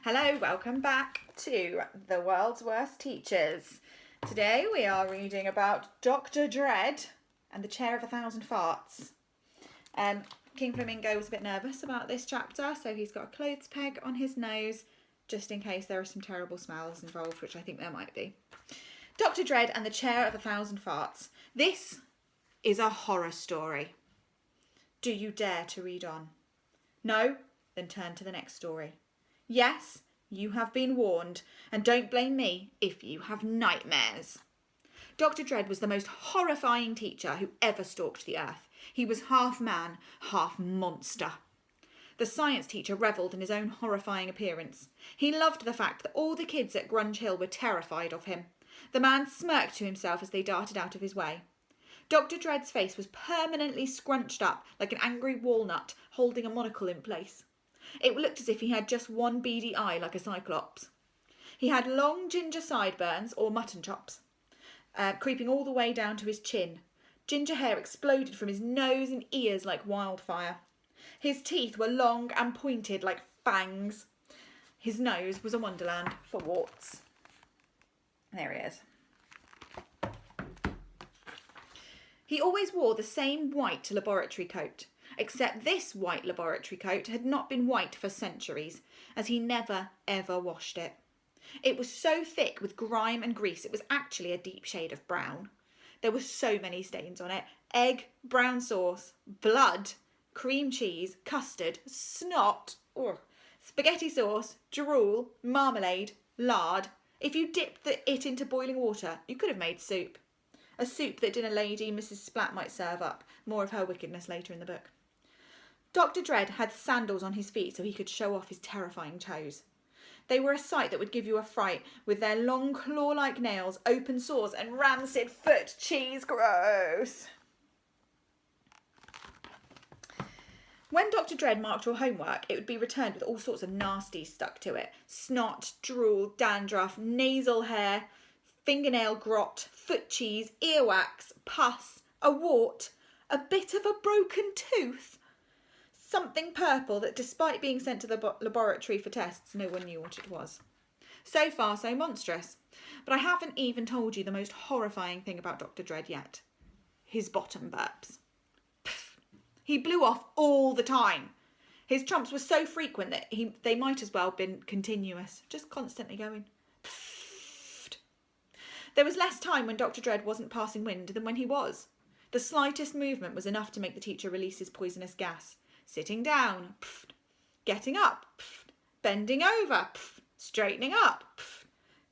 Hello, welcome back to The World's Worst Teachers. Today we are reading about Dr. Dredd and the Chair of 1,000 Farts. King Flamingo was a bit nervous about this chapter, so he's got a clothes peg on his nose just in case there are some terrible smells involved, which I think there might be. Dr. Dredd and the Chair of 1,000 Farts. This is a horror story. Do you dare to read on? No? Then turn to the next story. Yes, you have been warned, and don't blame me if you have nightmares. Dr. Dredd was the most horrifying teacher who ever stalked the earth. He was half man, half monster. The science teacher revelled in his own horrifying appearance. He loved the fact that all the kids at Grunge Hill were terrified of him. The man smirked to himself as they darted out of his way. Dr. Dredd's face was permanently scrunched up like an angry walnut holding a monocle in place. It looked as if he had just one beady eye like a cyclops. He had long ginger sideburns, or mutton chops, creeping all the way down to his chin. Ginger hair exploded from his nose and ears like wildfire. His teeth were long and pointed like fangs. His nose was a wonderland for warts. There he is. He always wore the same white laboratory coat, except this white laboratory coat had not been white for centuries, as he never ever washed it. It was so thick with grime and grease it was actually a deep shade of brown. There were so many stains on it: egg, brown sauce, blood, cream cheese, custard, snot, spaghetti sauce, drool, marmalade, lard. If you dipped it into boiling water, you could have made soup. A soup that dinner lady Mrs. Splat might serve up. More of her wickedness later in the book. Dr. Dredd had sandals on his feet so he could show off his terrifying toes. They were a sight that would give you a fright, with their long claw-like nails, open sores and rancid foot cheese. Gross! When Dr. Dredd marked your homework, it would be returned with all sorts of nasties stuck to it. Snot, drool, dandruff, nasal hair, fingernail grot, foot cheese, earwax, pus, a wart, a bit of a broken tooth. Something purple that, despite being sent to the laboratory for tests, no one knew what it was. So far, so monstrous. But I haven't even told you the most horrifying thing about Dr. Dredd yet. His bottom burps. Pfft. He blew off all the time. His trumps were so frequent that they might as well have been continuous, just constantly going. Pfft. There was less time when Dr. Dredd wasn't passing wind than when he was. The slightest movement was enough to make the teacher release his poisonous gas. Sitting down, pfft. Getting up, pfft. Bending over, pfft. Straightening up, pfft.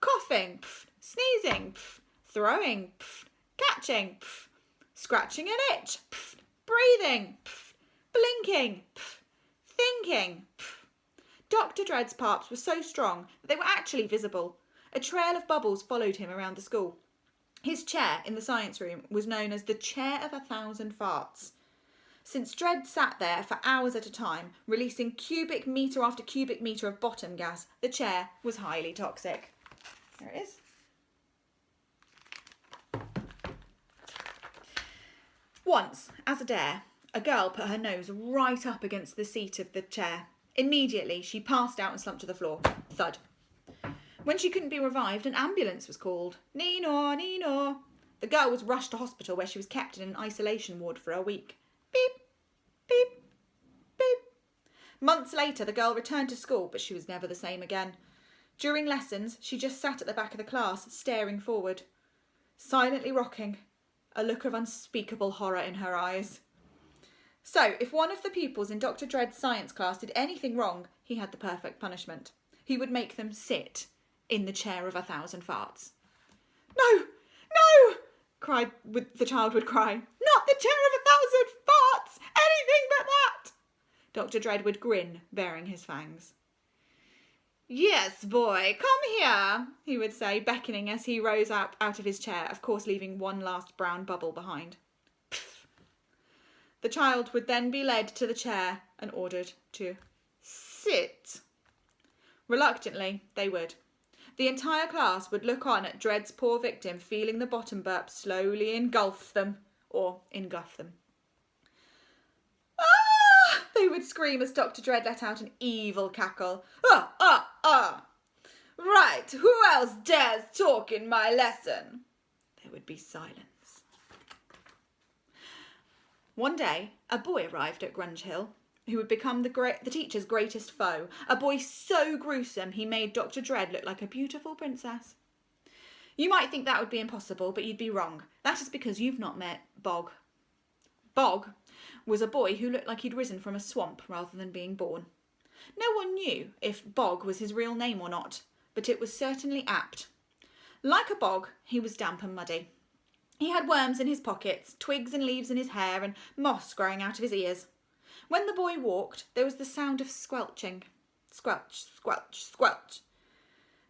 Coughing, pfft. Sneezing, pfft. Throwing, pfft. Catching, pfft. Scratching an itch, pfft. Breathing, pfft. Blinking, pfft. Thinking. Pfft. Dr. Dredd's parts were so strong that they were actually visible. A trail of bubbles followed him around the school. His chair in the science room was known as the Chair of 1,000 Farts. Since Dredd sat there for hours at a time, releasing cubic metre after cubic metre of bottom gas, the chair was highly toxic. There it is. Once, as a dare, a girl put her nose right up against the seat of the chair. Immediately, she passed out and slumped to the floor. Thud. When she couldn't be revived, an ambulance was called. Nee-naw, nee-naw. The girl was rushed to hospital where she was kept in an isolation ward for a week. Beep, beep, beep. Months later, the girl returned to school, but she was never the same again. During lessons, she just sat at the back of the class, staring forward, silently rocking, a look of unspeakable horror in her eyes. So, if one of the pupils in Dr. Dredd's science class did anything wrong, he had the perfect punishment. He would make them sit in the Chair of 1,000 Farts. No! No! The child would cry. Not the Chair of 1,000 Farts! Anything but that! Dr. Dredd would grin, baring his fangs. Yes, boy, come here, he would say, beckoning as he rose up out of his chair, of course leaving one last brown bubble behind. Pfft. The child would then be led to the chair and ordered to sit. Reluctantly, they would. The entire class would look on at Dredd's poor victim, feeling the bottom burp slowly engulf them, or engulf them. Ah! They would scream as Dr. Dredd let out an evil cackle. Ah! Ah! Right, who else dares talk in my lesson? There would be silence. One day, a boy arrived at Grunge Hill who would become the teacher's greatest foe. A boy so gruesome he made Dr. Dredd look like a beautiful princess. You might think that would be impossible, but you'd be wrong. That is because you've not met Bog. Bog was a boy who looked like he'd risen from a swamp rather than being born. No one knew if Bog was his real name or not, but it was certainly apt. Like a bog, he was damp and muddy. He had worms in his pockets, twigs and leaves in his hair, and moss growing out of his ears. When the boy walked, there was the sound of squelching. Squelch, squelch, squelch.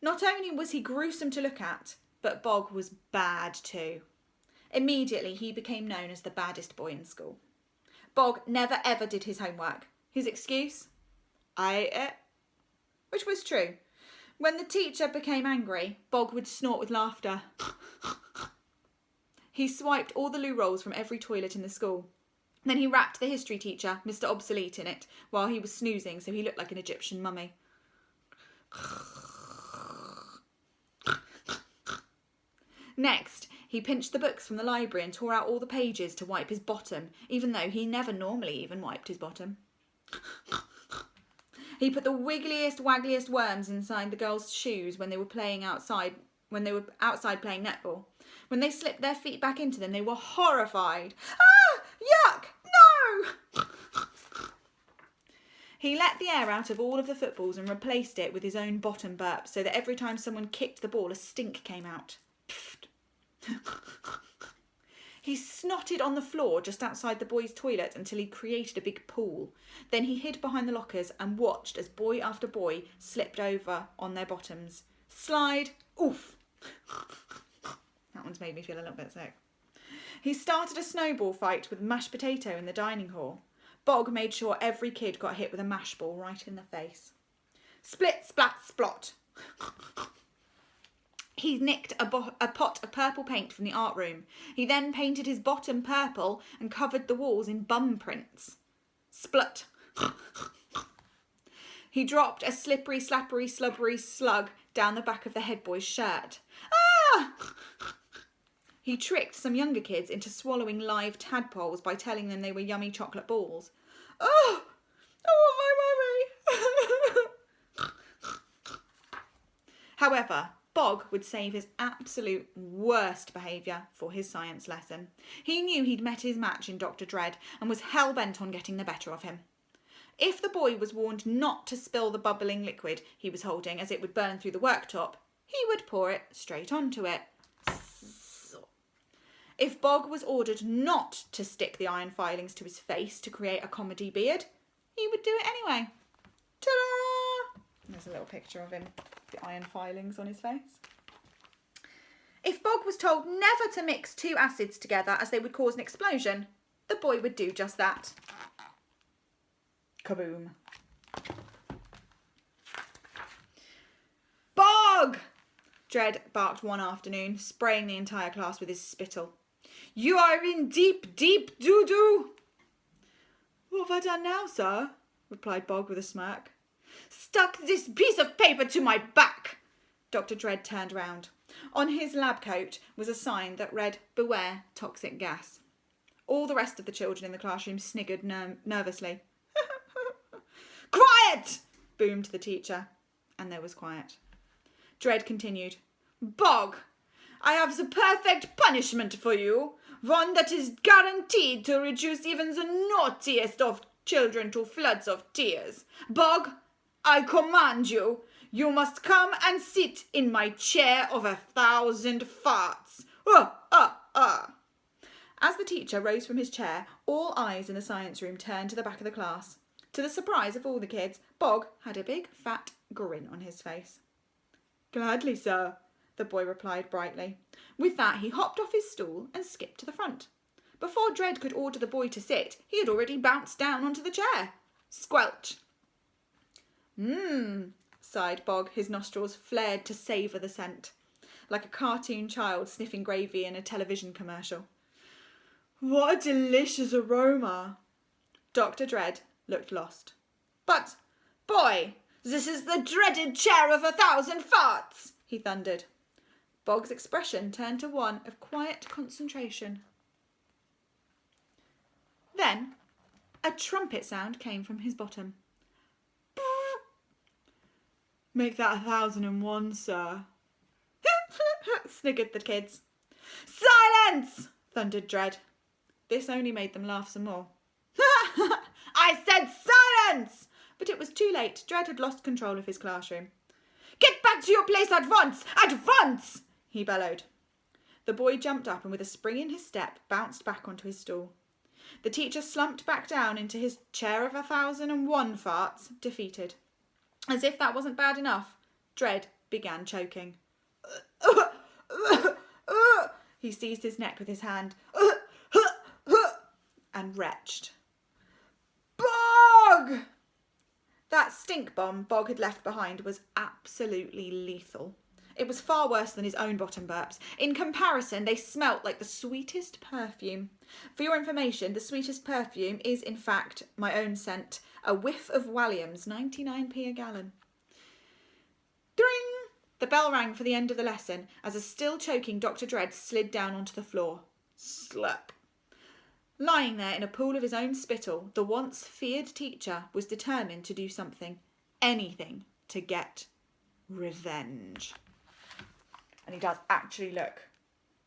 Not only was he gruesome to look at, but Bog was bad too. Immediately, he became known as the baddest boy in school. Bog never ever did his homework. His excuse? I ate it. Which was true. When the teacher became angry, Bog would snort with laughter. He swiped all the loo rolls from every toilet in the school. Then he wrapped the history teacher, Mr. Obsolete, in it while he was snoozing, so he looked like an Egyptian mummy. Next, he pinched the books from the library and tore out all the pages to wipe his bottom, even though he never normally even wiped his bottom. He put the wiggliest, waggliest worms inside the girls' shoes when they were outside playing netball. When they slipped their feet back into them, they were horrified. Ah! Yuck! No! He let the air out of all of the footballs and replaced it with his own bottom burp so that every time someone kicked the ball, a stink came out. He snotted on the floor just outside the boys' toilet until he created a big pool. Then he hid behind the lockers and watched as boy after boy slipped over on their bottoms. Slide, oof. That one's made me feel a little bit sick. He started a snowball fight with mashed potato in the dining hall. Bog made sure every kid got hit with a mash ball right in the face. Split, splat, splot. He nicked a pot of purple paint from the art room. He then painted his bottom purple and covered the walls in bum prints. Splut. He dropped a slippery, slappery, slubbery slug down the back of the head boy's shirt. Ah! He tricked some younger kids into swallowing live tadpoles by telling them they were yummy chocolate balls. Oh! I want my mummy! However, Bog would save his absolute worst behaviour for his science lesson. He knew he'd met his match in Dr. Dredd and was hell-bent on getting the better of him. If the boy was warned not to spill the bubbling liquid he was holding as it would burn through the worktop, he would pour it straight onto it. If Bog was ordered not to stick the iron filings to his face to create a comedy beard, he would do it anyway. Ta-da! There's a little picture of him, the iron filings on his face. If Bog was told never to mix two acids together as they would cause an explosion, the boy would do just that. Kaboom. Bog! Dredd barked one afternoon, spraying the entire class with his spittle. You are in deep, deep doo-doo. What have I done now, sir? Replied Bog with a smirk. Stuck this piece of paper to my back. Dr. Dredd turned round. On his lab coat was a sign that read, Beware toxic gas. All the rest of the children in the classroom sniggered nervously. Quiet! Boomed the teacher. And there was quiet. Dredd continued. Bog, I have the perfect punishment for you. One that is guaranteed to reduce even the naughtiest of children to floods of tears. Bog, I command you, you must come and sit in my chair of 1,000 farts. As the teacher rose from his chair, all eyes in the science room turned to the back of the class. To the surprise of all the kids, Bog had a big, fat grin on his face. Gladly, sir, the boy replied brightly. With that, he hopped off his stool and skipped to the front. Before Dredd could order the boy to sit, he had already bounced down onto the chair. Squelch. Sighed Bog, his nostrils flared to savour the scent, like a cartoon child sniffing gravy in a television commercial. What a delicious aroma! Dr. Dredd looked lost. But, boy, This is the dreaded chair of 1,000 farts, he thundered. Bog's expression turned to one of quiet concentration. Then a trumpet sound came from his bottom. Make that 1,001, sir. Sniggered the kids. Silence! Thundered Dredd. This only made them laugh some more. I said silence! But it was too late. Dredd had lost control of his classroom. Get back to your place at once! At once! He bellowed. The boy jumped up and with a spring in his step bounced back onto his stool. The teacher slumped back down into his chair of 1,001 farts, defeated. As if that wasn't bad enough, Dredd began choking. He seized his neck with his hand and retched. Bog! That stink bomb Bog had left behind was absolutely lethal. It was far worse than his own bottom burps. In comparison, they smelt like the sweetest perfume. For your information, the sweetest perfume is, in fact, my own scent. A whiff of Walliams, 99p a gallon. Dring! The bell rang for the end of the lesson as a still choking Dr. Dredd slid down onto the floor. Slap. Lying there in a pool of his own spittle, the once feared teacher was determined to do something, anything, to get revenge. And he does actually look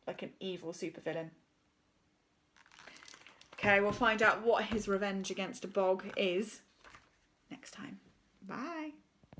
like an evil supervillain. Okay, we'll find out what his revenge against a Bog is next time. Bye.